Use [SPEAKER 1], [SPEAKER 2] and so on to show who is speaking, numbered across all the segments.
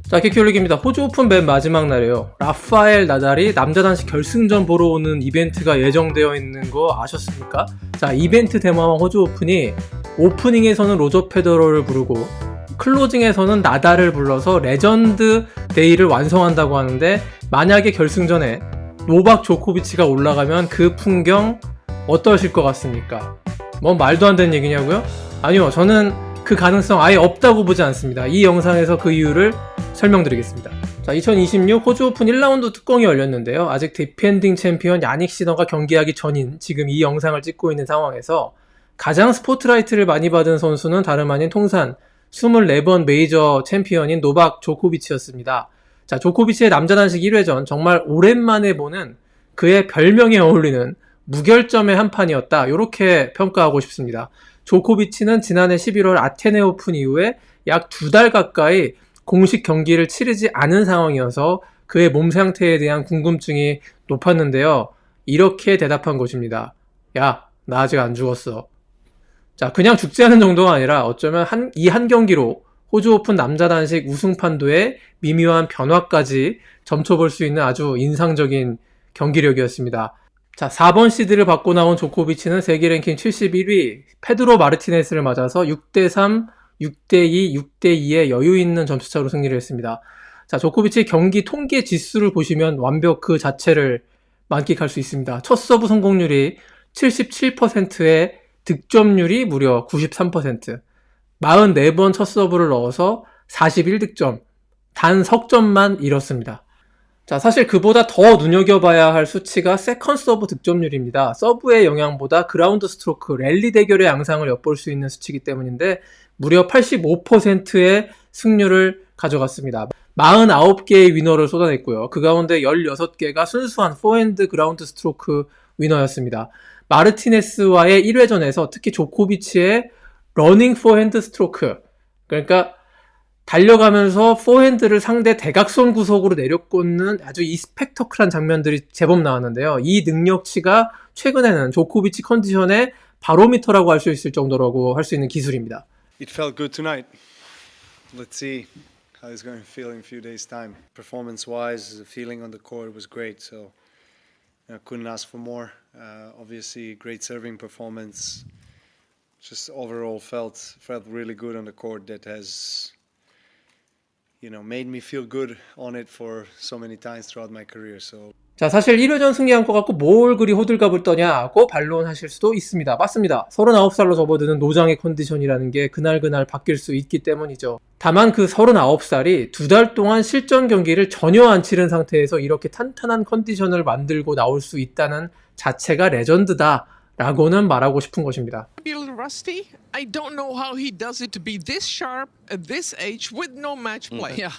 [SPEAKER 1] 자, 키키올릭입니다. 호주 오픈 맨 마지막 날이에요. 라파엘 나달이 남자 단식 결승전 보러 오는 이벤트가 예정되어 있는 거 아셨습니까? 자, 이벤트 대마왕 호주 오픈이 오프닝에서는 로저 페더러를 부르고 클로징에서는 나달을 불러서 레전드 데이를 완성한다고 하는데, 만약에 결승전에 노박 조코비치가 올라가면 그 풍경 어떠실 것 같습니까? 뭐 말도 안 되는 얘기냐고요? 아니요, 저는 그 가능성 아예 없다고 보지 않습니다. 이 영상에서 그 이유를 설명드리겠습니다. 자, 2026 호주 오픈 1라운드 뚜껑이 열렸는데요. 아직 디펜딩 챔피언 야닉 시너가 경기하기 전인 지금 이 영상을 찍고 있는 상황에서 가장 스포트라이트를 많이 받은 선수는 다름 아닌 통산 24번 메이저 챔피언인 노박 조코비치였습니다. 자, 조코비치의 남자 단식 1회전, 정말 오랜만에 보는 그의 별명에 어울리는 무결점의 한 판이었다, 이렇게 평가하고 싶습니다. 조코비치는 지난해 11월 아테네 오픈 이후에 약 2달 가까이 공식 경기를 치르지 않은 상황이어서 그의 몸 상태에 대한 궁금증이 높았는데요. 이렇게 대답한 것입니다. 야, 나 아직 안 죽었어. 자, 그냥 죽지 않은 정도가 아니라 어쩌면 이 한 경기로 호주 오픈 남자 단식 우승 판도의 미묘한 변화까지 점쳐볼 수 있는 아주 인상적인 경기력이었습니다. 자, 4번 시드를 받고 나온 조코비치는 세계 랭킹 71위 페드로 마르티네스를 맞아서 6대3, 6대2, 6대2의 여유 있는 점수차로 승리를 했습니다. 자, 조코비치 경기 통계 지수를 보시면 완벽 그 자체를 만끽할 수 있습니다. 첫 서브 성공률이 77%에 득점률이 무려 93%, 44번 첫 서브를 넣어서 41득점, 단 석점만 잃었습니다. 자, 사실 그보다 더 눈여겨봐야 할 수치가 세컨 서브 득점률입니다. 서브의 영향보다 그라운드 스트로크, 랠리 대결의 양상을 엿볼 수 있는 수치이기 때문인데 무려 85%의 승률을 가져갔습니다. 49개의 위너를 쏟아냈고요. 그 가운데 16개가 순수한 포핸드 그라운드 스트로크 위너였습니다. 마르티네스와의 1회전에서 특히 조코비치의 러닝 포핸드 스트로크, 그러니까 달려가면서 포핸드를 상대 대각선 구석으로 내려꽂는 아주 이 스펙터클한 장면들이 제법 나왔는데요. 이 능력치가 최근에는 조코비치 컨디션의 바로미터라고 할 수 있을 정도라고 할 수 있는 기술입니다.
[SPEAKER 2] It felt good tonight. Let's see how it's going to feel in a few days' time. Performance-wise, the feeling on the court was great, so I couldn't ask for more. Obviously, great serving performance. Just overall felt really good on the court. That has, made me feel good on it for so many times throughout my career. So.
[SPEAKER 1] 자, 사실 1회전 승리한 것 같고 뭘 그리 호들갑을 떠냐고 반론하실 수도 있습니다. 맞습니다. 39살로 접어드는 노장의 컨디션이라는 게 그날그날 바뀔 수 있기 때문이죠. 다만 그 39살이 2달 동안 실전 경기를 전혀 안 치른 상태에서 이렇게 탄탄한 컨디션을 만들고 나올 수 있다는 자체가 레전드다 라고는 말하고 싶은 것입니다.
[SPEAKER 3] A little rusty. I don't know how he does it to be this sharp at this age with no match play. Yeah.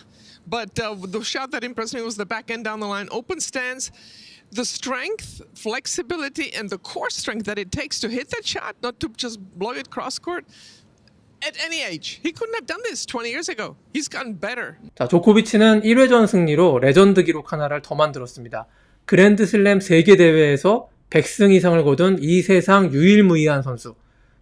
[SPEAKER 3] But the shot that impressed me was the back end down the line, open stance, the strength, flexibility, and the core strength that it takes to hit that shot, not to just blow it cross court. At any age, he couldn't have done this 20 years ago. He's gotten better.
[SPEAKER 1] 자, 조코비치는 1회전 승리로 레전드 기록 하나를 더 만들었습니다. 그랜드슬램 세계 대회에서 100승 이상을 거둔 이 세상 유일무이한 선수.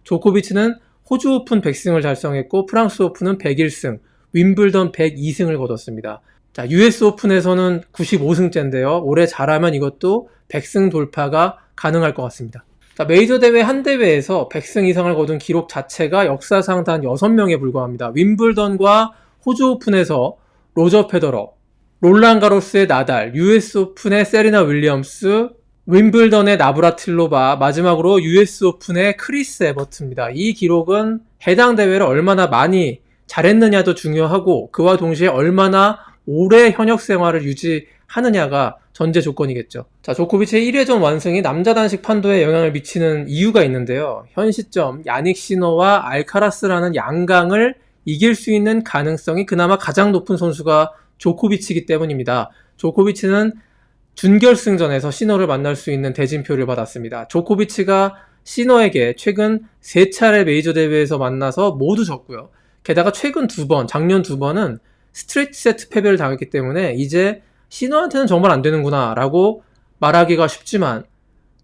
[SPEAKER 1] 조코비치는 호주 오픈 100승을 달성했고 프랑스 오픈은 101승, 윈블던 102승을 거뒀습니다. 자, US 오픈에서는 95승째인데요. 올해 잘하면 이것도 100승 돌파가 가능할 것 같습니다. 자, 메이저 대회 한 대회에서 100승 이상을 거둔 기록 자체가 역사상 단 6명에 불과합니다. 윈블던과 호주 오픈에서 로저 페더러, 롤란 가로스의 나달, US 오픈의 세리나 윌리엄스, 윈블던의 나브라틸로바, 마지막으로 US 오픈의 크리스 에버트입니다. 이 기록은 해당 대회를 얼마나 많이 잘했느냐도 중요하고 그와 동시에 얼마나 오래 현역 생활을 유지하느냐가 전제 조건이겠죠. 자, 조코비치의 1회전 완승이 남자 단식 판도에 영향을 미치는 이유가 있는데요. 현 시점 야닉 시너와 알카라스라는 양강을 이길 수 있는 가능성이 그나마 가장 높은 선수가 조코비치이기 때문입니다. 조코비치는 준결승전에서 시너를 만날 수 있는 대진표를 받았습니다. 조코비치가 시너에게 최근 3차례 메이저 대회에서 만나서 모두 졌고요. 게다가 최근 2번, 작년 2번은 스트레이트 세트 패배를 당했기 때문에 이제 시너한테는 정말 안 되는구나 라고 말하기가 쉽지만,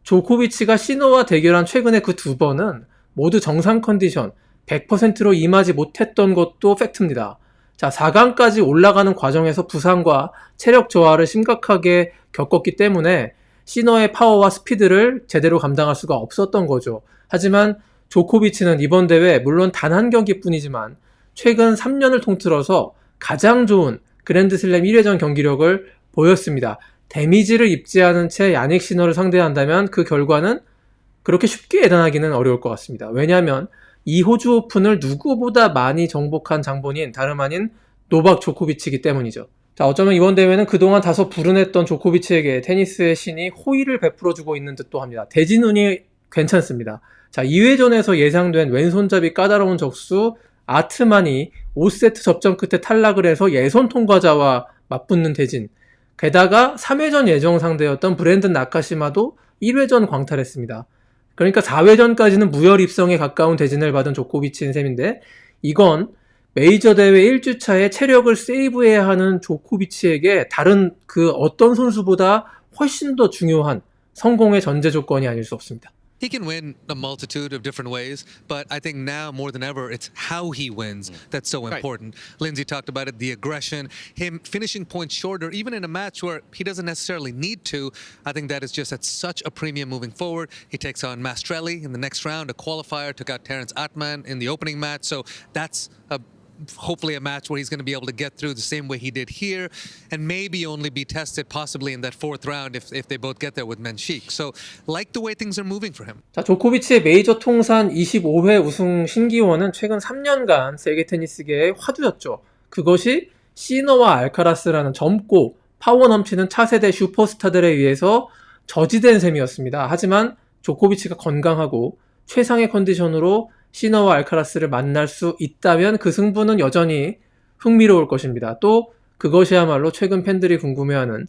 [SPEAKER 1] 조코비치가 시너와 대결한 최근의 그 2번은 모두 정상 컨디션 100%로 임하지 못했던 것도 팩트입니다. 자, 4강까지 올라가는 과정에서 부상과 체력 저하를 심각하게 겪었기 때문에 시너의 파워와 스피드를 제대로 감당할 수가 없었던 거죠. 하지만 조코비치는 이번 대회 물론 단 한 경기뿐이지만 최근 3년을 통틀어서 가장 좋은 그랜드슬램 1회전 경기력을 보였습니다. 데미지를 입지 않은 채 야닉 시너를 상대한다면 그 결과는 그렇게 쉽게 예단하기는 어려울 것 같습니다. 왜냐하면 이 호주 오픈을 누구보다 많이 정복한 장본인 다름 아닌 노박 조코비치이기 때문이죠. 자, 어쩌면 이번 대회는 그동안 다소 불운했던 조코비치에게 테니스의 신이 호의를 베풀어주고 있는 듯도 합니다. 대진운이 괜찮습니다. 자, 2회전에서 예상된 왼손잡이 까다로운 적수 아트만이 5세트 접전 끝에 탈락을 해서 예선 통과자와 맞붙는 대진. 게다가 3회전 예정 상대였던 브랜든 나카시마도 1회전 광탈했습니다. 그러니까 4회전까지는 무혈 입성에 가까운 대진을 받은 조코비치인 셈인데 이건 메이저 대회 1주차에 체력을 세이브해야 하는 조코비치에게 다른 그 어떤 선수보다 훨씬 더 중요한 성공의 전제 조건이 아닐 수 없습니다.
[SPEAKER 4] He can win a multitude of different ways, but I think now more than ever, it's how he wins that's so important. Lindsay talked about it, the aggression, him finishing points shorter, even in a match where he doesn't necessarily need to. I think that is just at such a premium moving forward. He takes on Mastrelli in the next round, a qualifier, took out Terence Atman in the opening match. So that's hopefully a match where he's going to be able to get through the same way he did here and maybe only be tested possibly in that fourth round if they both get there with Menchik. So like the way things are moving for him.
[SPEAKER 1] 자, 조코비치의 메이저 통산 25회 우승 신기원은 최근 3년간 세계 테니스계의 화두였죠. 그것이 시너와 알카라스라는 젊고 파워 넘치는 차세대 슈퍼스타들에 의해서 저지된 셈이었습니다. 하지만 조코비치가 건강하고 최상의 컨디션으로 시너와 알카라스를 만날 수 있다면 그 승부는 여전히 흥미로울 것입니다. 또 그것이야말로 최근 팬들이 궁금해하는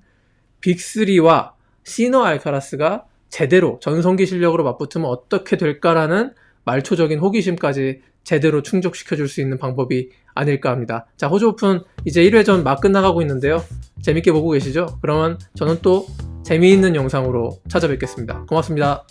[SPEAKER 1] 빅3와 시너 알카라스가 제대로 전성기 실력으로 맞붙으면 어떻게 될까라는 말초적인 호기심까지 제대로 충족시켜줄 수 있는 방법이 아닐까 합니다. 자, 호주 오픈 이제 1회전 막 끝나가고 있는데요. 재밌게 보고 계시죠? 그러면 저는 또 재미있는 영상으로 찾아뵙겠습니다. 고맙습니다.